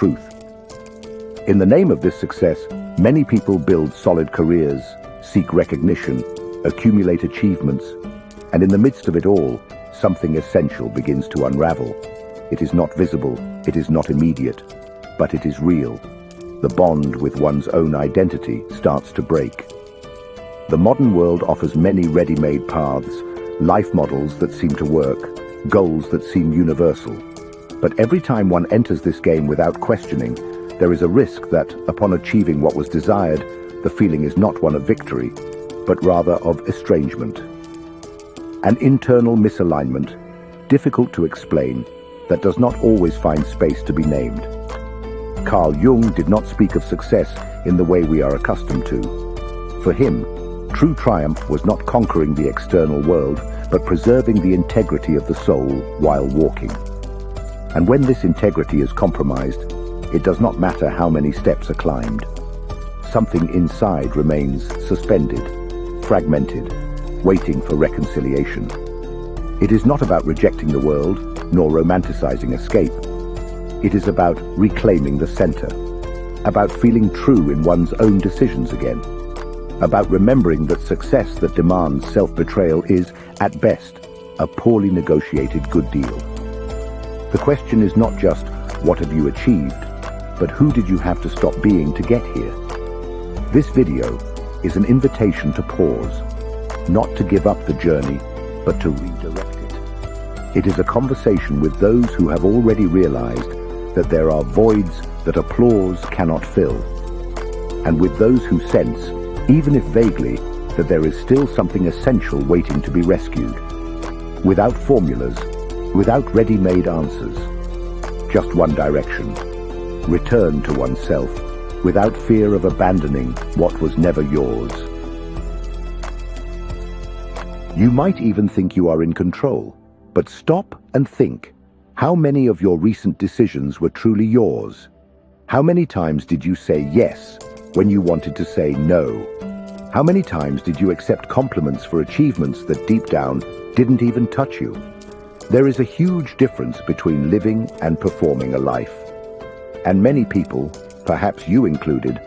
truth. In the name of this success, many people build solid careers, seek recognition, accumulate achievements, and in the midst of it all, something essential begins to unravel. It is not visible, it is not immediate, but it is real. The bond with one's own identity starts to break. The modern world offers many ready-made paths, life models that seem to work, goals that seem universal. But every time one enters this game without questioning, there is a risk that, upon achieving what was desired, the feeling is not one of victory, but rather of estrangement. An internal misalignment, difficult to explain, that does not always find space to be named. Carl Jung did not speak of success in the way we are accustomed to. For him, true triumph was not conquering the external world, but preserving the integrity of the soul while walking. And when this integrity is compromised, it does not matter how many steps are climbed. Something inside remains suspended, fragmented, waiting for reconciliation. It is not about rejecting the world, nor romanticizing escape. It is about reclaiming the center, about feeling true in one's own decisions again, about remembering that success that demands self-betrayal is, at best, a poorly negotiated good deal. The question is not just, what have you achieved, but who did you have to stop being to get here? This video is an invitation to pause, not to give up the journey, but to redirect it. It is a conversation with those who have already realized that there are voids that applause cannot fill, and with those who sense, even if vaguely, that there is still something essential waiting to be rescued. Without formulas, without ready-made answers, just one direction. Return to oneself, without fear of abandoning what was never yours. You might even think you are in control, but stop and think. How many of your recent decisions were truly yours? How many times did you say yes when you wanted to say no? How many times did you accept compliments for achievements that deep down didn't even touch you? There is a huge difference between living and performing a life. And many people, perhaps you included,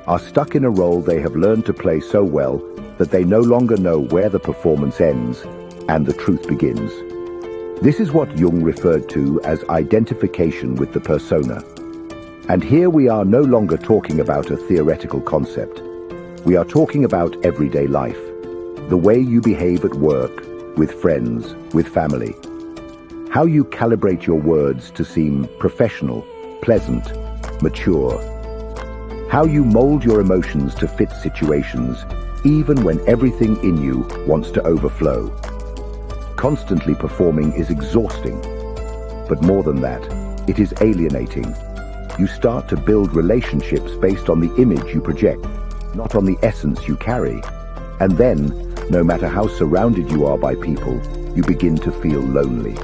are stuck in a role they have learned to play so well that they no longer know where the performance ends and the truth begins. This is what Jung referred to as identification with the persona. And here we are no longer talking about a theoretical concept. We are talking about everyday life, the way you behave at work, with friends, with family. How you calibrate your words to seem professional, pleasant, mature. How you mold your emotions to fit situations, even when everything in you wants to overflow. Constantly performing is exhausting, but more than that, it is alienating. You start to build relationships based on the image you project, not on the essence you carry. And then, no matter how surrounded you are by people, you begin to feel lonely,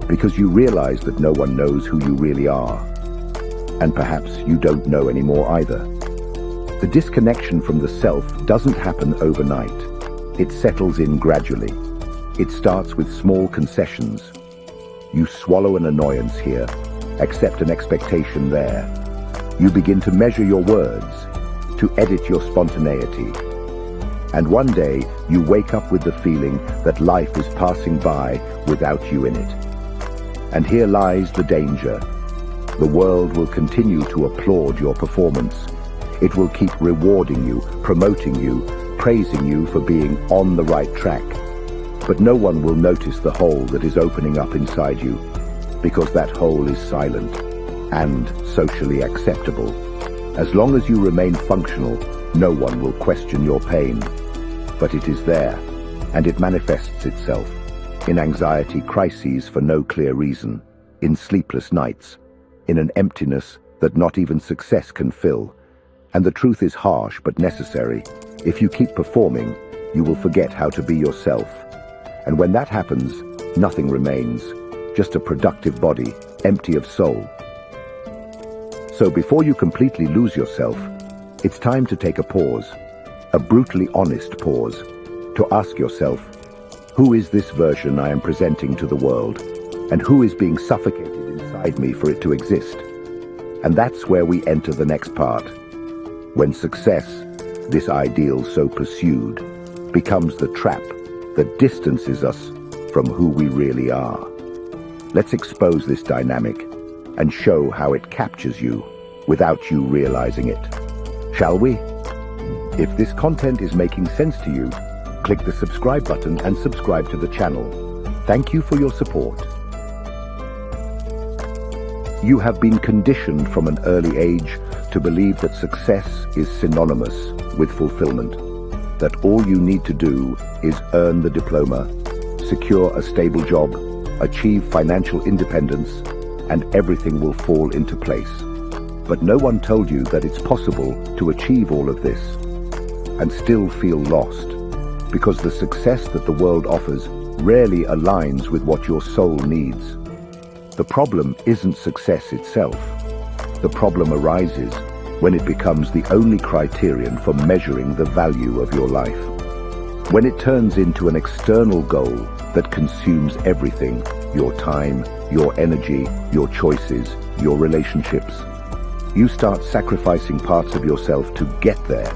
because you realize that no one knows who you really are. And perhaps you don't know anymore either. The disconnection from the self doesn't happen overnight. It settles in gradually. It starts with small concessions. You swallow an annoyance here, accept an expectation there. You begin to measure your words, to edit your spontaneity. And one day, you wake up with the feeling that life is passing by without you in it. And here lies the danger. The world will continue to applaud your performance. It will keep rewarding you, promoting you, praising you for being on the right track. But no one will notice the hole that is opening up inside you, because that hole is silent and socially acceptable. As long as you remain functional, no one will question your pain. But it is there, and it manifests itself in anxiety crises for no clear reason, in sleepless nights, in an emptiness that not even success can fill. And the truth is harsh but necessary. If you keep performing, you will forget how to be yourself. And when that happens, nothing remains, just a productive body, empty of soul. So before you completely lose yourself, it's time to take a pause, a brutally honest pause, to ask yourself, who is this version I am presenting to the world, and who is being suffocated inside me for it to exist? And that's where we enter the next part. When success, this ideal so pursued, becomes the trap that distances us from who we really are. Let's expose this dynamic and show how it captures you without you realizing it. Shall we? If this content is making sense to you, click the subscribe button and subscribe to the channel. Thank you for your support. You have been conditioned from an early age to believe that success is synonymous with fulfillment, that all you need to do is earn the diploma, secure a stable job, achieve financial independence, and everything will fall into place. But no one told you that it's possible to achieve all of this and still feel lost, because the success that the world offers rarely aligns with what your soul needs. The problem isn't success itself. The problem arises when it becomes the only criterion for measuring the value of your life. When it turns into an external goal that consumes everything, your time, your energy, your choices, your relationships, you start sacrificing parts of yourself to get there.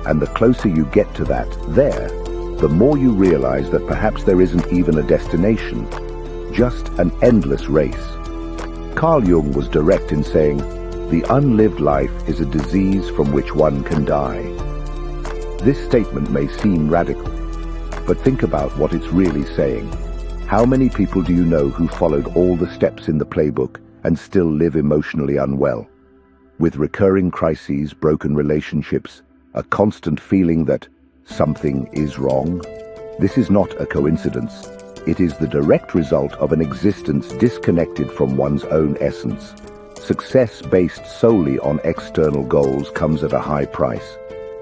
And the closer you get to that there, the more you realize that perhaps there isn't even a destination, just an endless race. Carl Jung was direct in saying, "The unlived life is a disease from which one can die." This statement may seem radical, but think about what it's really saying. How many people do you know who followed all the steps in the playbook and still live emotionally unwell? With recurring crises, broken relationships, a constant feeling that something is wrong? This is not a coincidence. It is the direct result of an existence disconnected from one's own essence. Success based solely on external goals comes at a high price.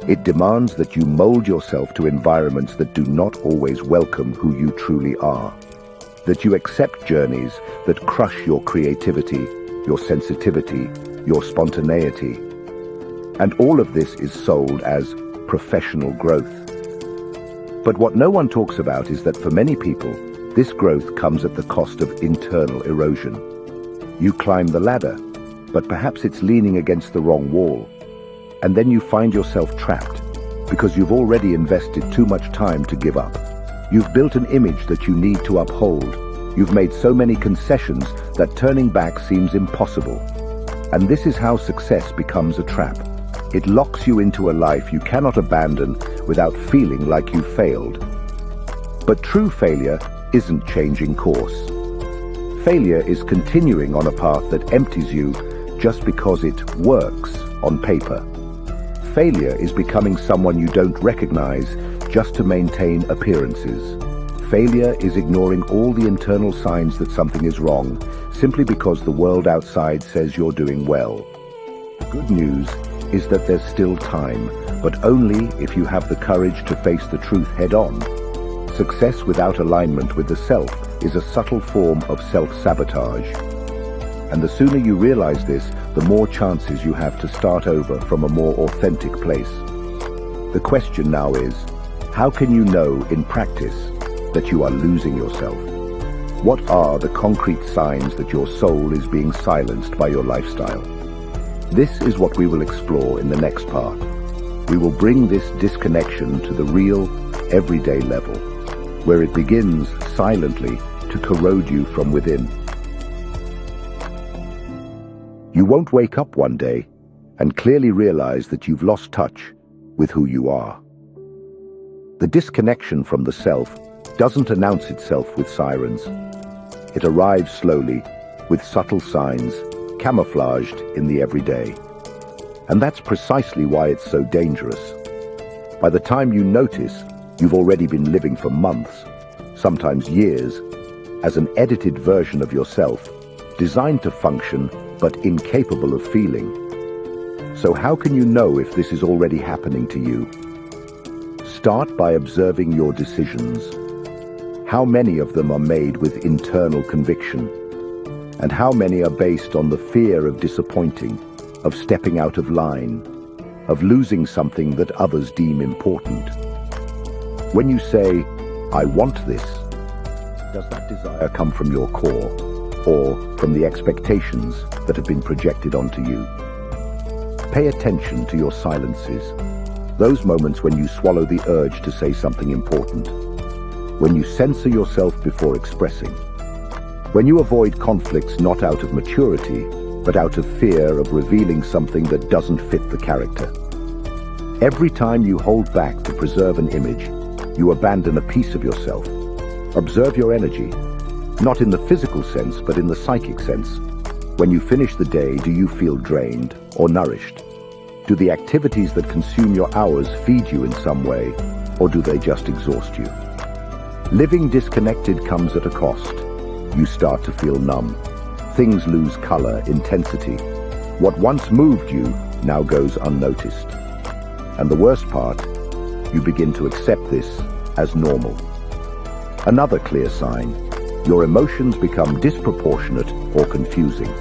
It demands that you mold yourself to environments that do not always welcome who you truly are. That you accept journeys that crush your creativity, your sensitivity, your spontaneity. And all of this is sold as professional growth. But what no one talks about is that for many people, this growth comes at the cost of internal erosion. You climb the ladder, but perhaps it's leaning against the wrong wall. And then you find yourself trapped because you've already invested too much time to give up. You've built an image that you need to uphold. You've made so many concessions that turning back seems impossible. And this is how success becomes a trap. It locks you into a life you cannot abandon without feeling like you failed. But true failure isn't changing course. Failure is continuing on a path that empties you just because it works on paper. Failure is becoming someone you don't recognize just to maintain appearances. Failure is ignoring all the internal signs that something is wrong simply because the world outside says you're doing well. The good news is that there's still time, but only if you have the courage to face the truth head-on. Success without alignment with the self is a subtle form of self-sabotage. And the sooner you realize this, the more chances you have to start over from a more authentic place. The question now is, how can you know in practice that you are losing yourself? What are the concrete signs that your soul is being silenced by your lifestyle? This is what we will explore in the next part. We will bring this disconnection to the real, everyday level, where it begins silently to corrode you from within. You won't wake up one day and clearly realize that you've lost touch with who you are. The disconnection from the self doesn't announce itself with sirens. It arrives slowly, with subtle signs, camouflaged in the everyday. And that's precisely why it's so dangerous. By the time you notice, you've already been living for months, sometimes years, as an edited version of yourself, designed to function but incapable of feeling. So how can you know if this is already happening to you? Start by observing your decisions. How many of them are made with internal conviction? And how many are based on the fear of disappointing, of stepping out of line, of losing something that others deem important? When you say, "I want this," does that desire come from your core? or from the expectations that have been projected onto you. Pay attention to your silences, those moments when you swallow the urge to say something important, when you censor yourself before expressing, when you avoid conflicts not out of maturity, but out of fear of revealing something that doesn't fit the character. Every time you hold back to preserve an image, you abandon a piece of yourself. Observe your energy, not in the physical sense, but in the psychic sense. When you finish the day, do you feel drained or nourished? Do the activities that consume your hours feed you in some way, or do they just exhaust you? Living disconnected comes at a cost. You start to feel numb. Things lose color, intensity. What once moved you now goes unnoticed. And the worst part, you begin to accept this as normal. Another clear sign, your emotions become disproportionate or confusing.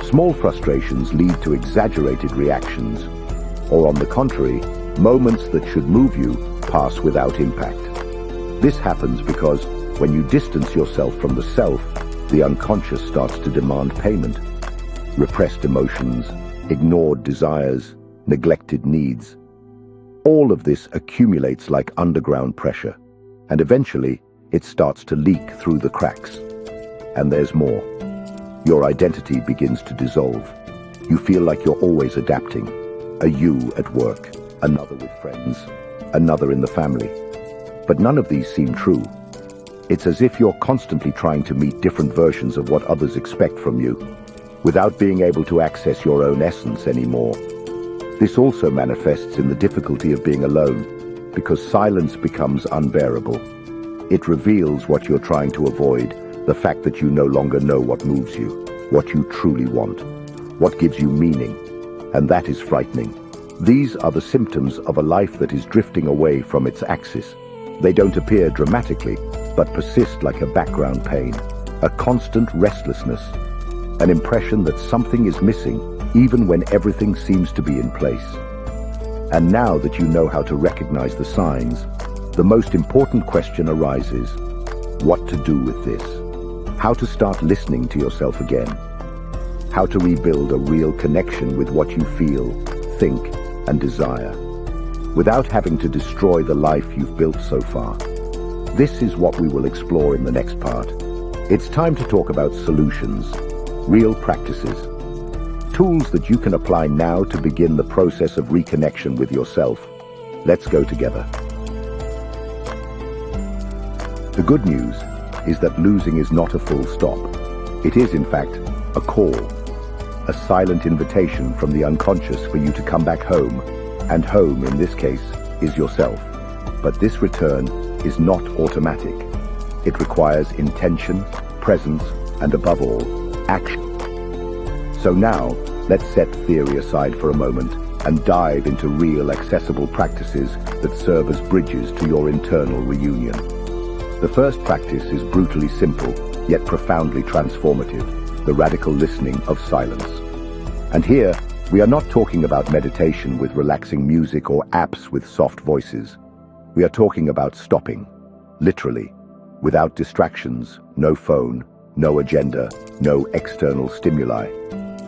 Small frustrations lead to exaggerated reactions, or on the contrary, moments that should move you pass without impact. This happens because when you distance yourself from the self, the unconscious starts to demand payment. Repressed emotions, ignored desires, neglected needs. All of this accumulates like underground pressure, and eventually it starts to leak through the cracks. And there's more. Your identity begins to dissolve. You feel like you're always adapting. A you at work, another with friends, another in the family. But none of these seem true. It's as if you're constantly trying to meet different versions of what others expect from you, without being able to access your own essence anymore. This also manifests in the difficulty of being alone, because silence becomes unbearable. It reveals what you're trying to avoid, the fact that you no longer know what moves you, what you truly want, what gives you meaning, and that is frightening. These are the symptoms of a life that is drifting away from its axis. They don't appear dramatically, but persist like a background pain, a constant restlessness, an impression that something is missing even when everything seems to be in place. And now that you know how to recognize the signs, the most important question arises: what to do with this? How to start listening to yourself again? How to rebuild a real connection with what you feel, think, and desire, without having to destroy the life you've built so far. This is what we will explore in the next part. It's time to talk about solutions, real practices, tools that you can apply now to begin the process of reconnection with yourself. Let's go together. The good news is that losing is not a full stop. It is, in fact, a call, a silent invitation from the unconscious for you to come back home, and home, in this case, is yourself. But this return is not automatic. It requires intention, presence, and above all, action. So now, let's set theory aside for a moment and dive into real, accessible practices that serve as bridges to your internal reunion. The first practice is brutally simple, yet profoundly transformative: the radical listening of silence. And here, we are not talking about meditation with relaxing music or apps with soft voices. We are talking about stopping, literally, without distractions, no phone, no agenda, no external stimuli,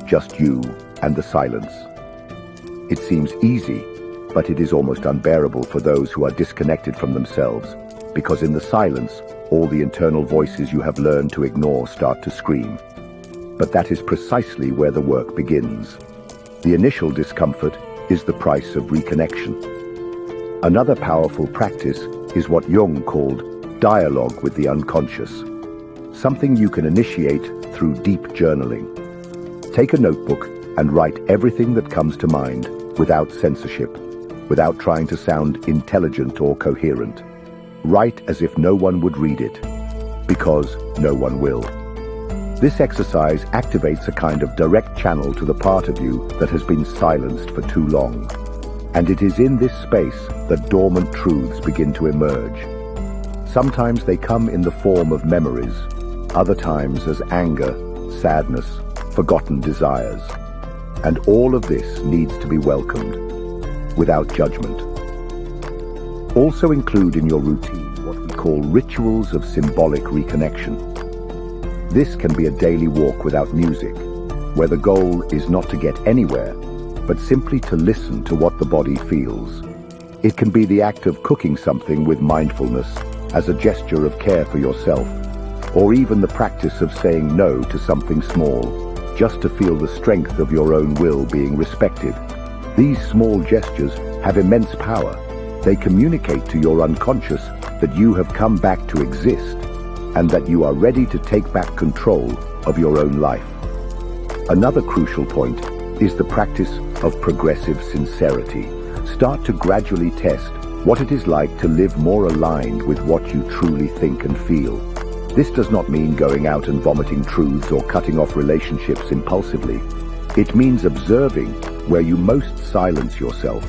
just you and the silence. It seems easy, but it is almost unbearable for those who are disconnected from themselves, because in the silence, all the internal voices you have learned to ignore start to scream. But that is precisely where the work begins. The initial discomfort is the price of reconnection. Another powerful practice is what Jung called dialogue with the unconscious, something you can initiate through deep journaling. Take a notebook and write everything that comes to mind without censorship, without trying to sound intelligent or coherent. Write as if no one would read it, because no one will. This exercise activates a kind of direct channel to the part of you that has been silenced for too long. And it is in this space that dormant truths begin to emerge. Sometimes they come in the form of memories, other times as anger, sadness, forgotten desires. And all of this needs to be welcomed, without judgment. Also include in your routine what we call rituals of symbolic reconnection. This can be a daily walk without music, where the goal is not to get anywhere, but simply to listen to what the body feels. It can be the act of cooking something with mindfulness as a gesture of care for yourself, or even the practice of saying no to something small, just to feel the strength of your own will being respected. These small gestures have immense power. They communicate to your unconscious that you have come back to exist and that you are ready to take back control of your own life. Another crucial point is the practice of progressive sincerity. Start to gradually test what it is like to live more aligned with what you truly think and feel. This does not mean going out and vomiting truths or cutting off relationships impulsively. It means observing where you most silence yourself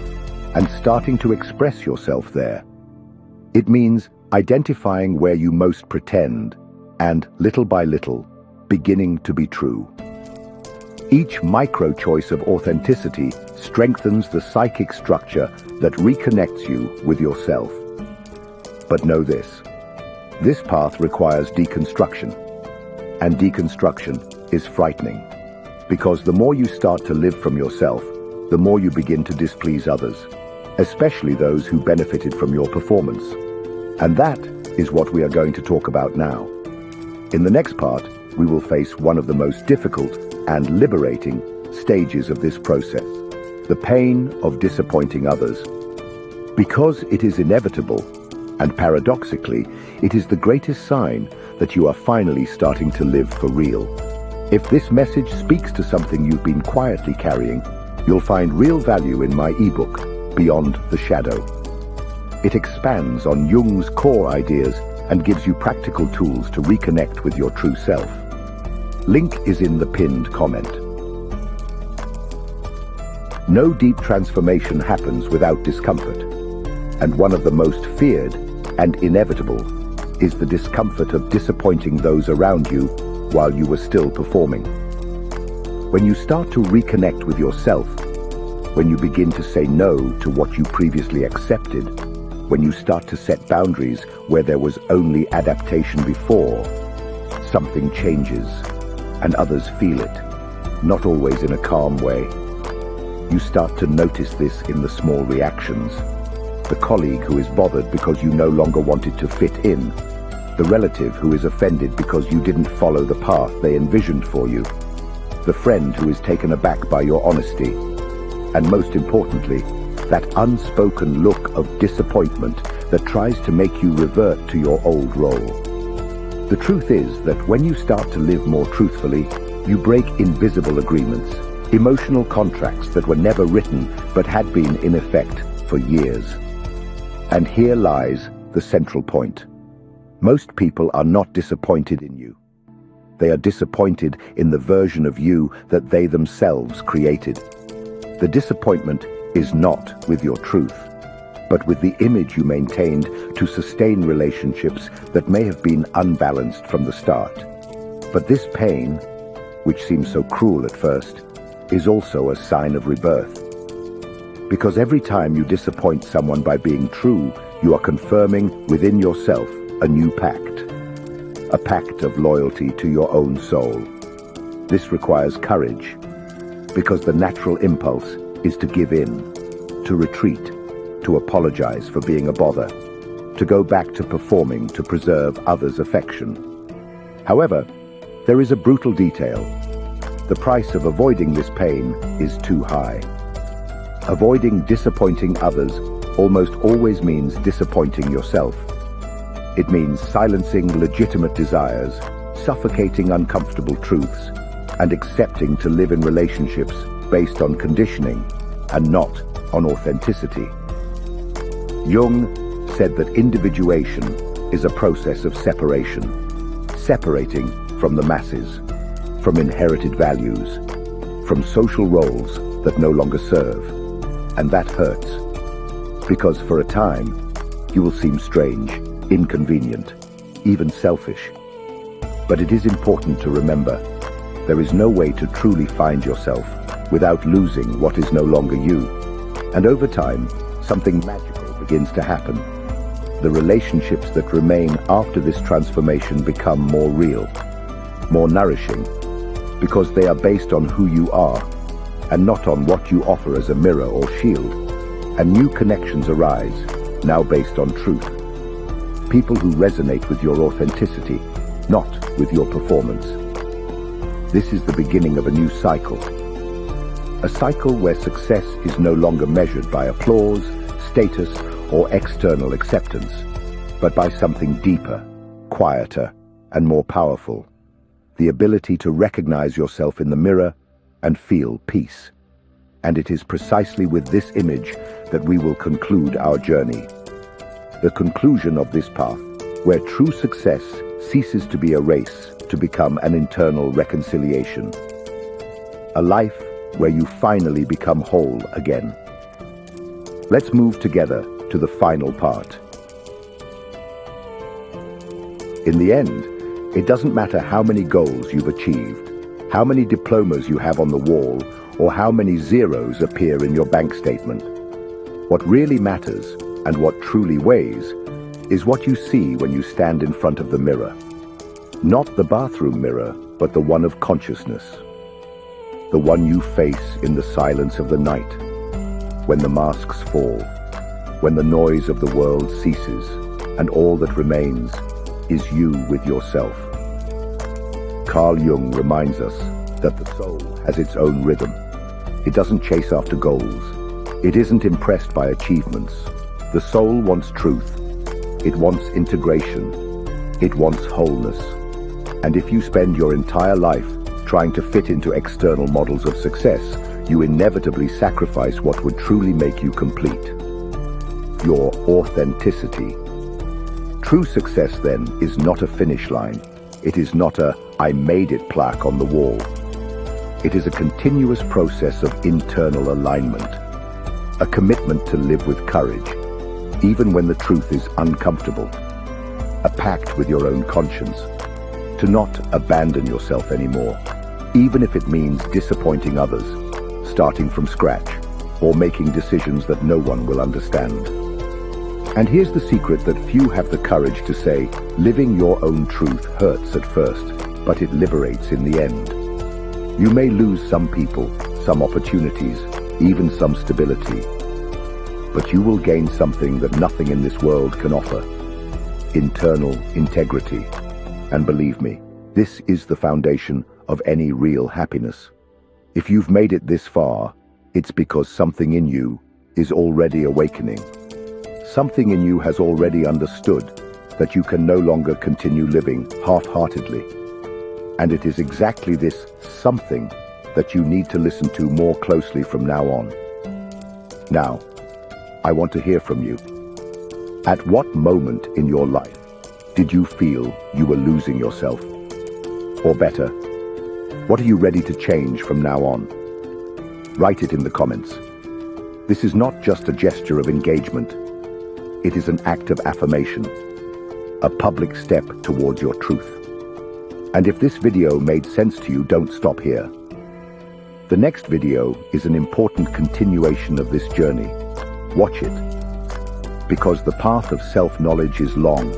and starting to express yourself there. It means identifying where you most pretend and, little by little, beginning to be true. Each micro-choice of authenticity strengthens the psychic structure that reconnects you with yourself. But know this: this path requires deconstruction, and deconstruction is frightening, because the more you start to live from yourself, the more you begin to displease others, especially those who benefited from your performance. And that is what we are going to talk about now. In the next part, we will face one of the most difficult and liberating stages of this process: the pain of disappointing others. Because it is inevitable, and paradoxically, it is the greatest sign that you are finally starting to live for real. If this message speaks to something you've been quietly carrying, you'll find real value in my ebook, Beyond the Shadow. It expands on Jung's core ideas and gives you practical tools to reconnect with your true self. Link is in the pinned comment. No deep transformation happens without discomfort, and one of the most feared and inevitable is the discomfort of disappointing those around you while you were still performing. When you start to reconnect with yourself, when you begin to say no to what you previously accepted, when you start to set boundaries where there was only adaptation before, something changes, and others feel it, not always in a calm way. You start to notice this in the small reactions. The colleague who is bothered because you no longer wanted to fit in, the relative who is offended because you didn't follow the path they envisioned for you, the friend who is taken aback by your honesty, and most importantly, that unspoken look of disappointment that tries to make you revert to your old role. The truth is that when you start to live more truthfully, you break invisible agreements, emotional contracts that were never written but had been in effect for years. And here lies the central point. Most people are not disappointed in you. They are disappointed in the version of you that they themselves created. The disappointment is not with your truth, but with the image you maintained to sustain relationships that may have been unbalanced from the start. But this pain, which seems so cruel at first, is also a sign of rebirth. Because every time you disappoint someone by being true, you are confirming within yourself a new pact. A pact of loyalty to your own soul. This requires courage, because the natural impulse is to give in, to retreat, to apologize for being a bother, to go back to performing to preserve others' affection. However, there is a brutal detail. The price of avoiding this pain is too high. Avoiding disappointing others almost always means disappointing yourself. It means silencing legitimate desires, suffocating uncomfortable truths, and accepting to live in relationships based on conditioning and not on authenticity. Jung said that individuation is a process of separation, separating from the masses, from inherited values, from social roles that no longer serve. And that hurts, because for a time, you will seem strange, inconvenient, even selfish. But it is important to remember, there is no way to truly find yourself without losing what is no longer you. And over time, something magical begins to happen. The relationships that remain after this transformation become more real. more nourishing, because they are based on who you are, and not on what you offer as a mirror or shield. And new connections arise, now based on truth. People who resonate with your authenticity, not with your performance. This is the beginning of a new cycle. A cycle where success is no longer measured by applause, status, or external acceptance, but by something deeper, quieter, and more powerful. The ability to recognize yourself in the mirror and feel peace. And it is precisely with this image that we will conclude our journey. The conclusion of this path, where true success ceases to be a race to become an internal reconciliation. A life where you finally become whole again. Let's move together to the final part. In the end, it doesn't matter how many goals you've achieved, how many diplomas you have on the wall, or how many zeros appear in your bank statement. What really matters, and what truly weighs, is what you see when you stand in front of the mirror. Not the bathroom mirror, but the one of consciousness. The one you face in the silence of the night, when the masks fall, when the noise of the world ceases, and all that remains is you with yourself. Carl Jung reminds us that the soul has its own rhythm. It doesn't chase after goals. It isn't impressed by achievements. The soul wants truth. It wants integration. It wants wholeness. And if you spend your entire life trying to fit into external models of success, you inevitably sacrifice what would truly make you complete. Your authenticity. True success, then, is not a finish line. It is not a "I made it" plaque on the wall. It is a continuous process of internal alignment, a commitment to live with courage, even when the truth is uncomfortable, a pact with your own conscience, to not abandon yourself anymore, even if it means disappointing others, starting from scratch, or making decisions that no one will understand. And here's the secret that few have the courage to say: living your own truth hurts at first, but it liberates in the end. You may lose some people, some opportunities, even some stability, but you will gain something that nothing in this world can offer: internal integrity. And believe me, this is the foundation of any real happiness. If you've made it this far, it's because something in you is already awakening. Something in you has already understood that you can no longer continue living half-heartedly. And it is exactly this something that you need to listen to more closely from now on. Now, I want to hear from you. At what moment in your life did you feel you were losing yourself? Or better, what are you ready to change from now on? Write it in the comments. This is not just a gesture of engagement. It is an act of affirmation, a public step towards your truth. And if this video made sense to you, don't stop here. The next video is an important continuation of this journey. Watch it, because the path of self-knowledge is long,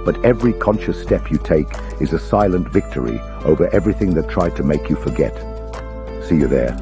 but every conscious step you take is a silent victory over everything that tried to make you forget. See you there.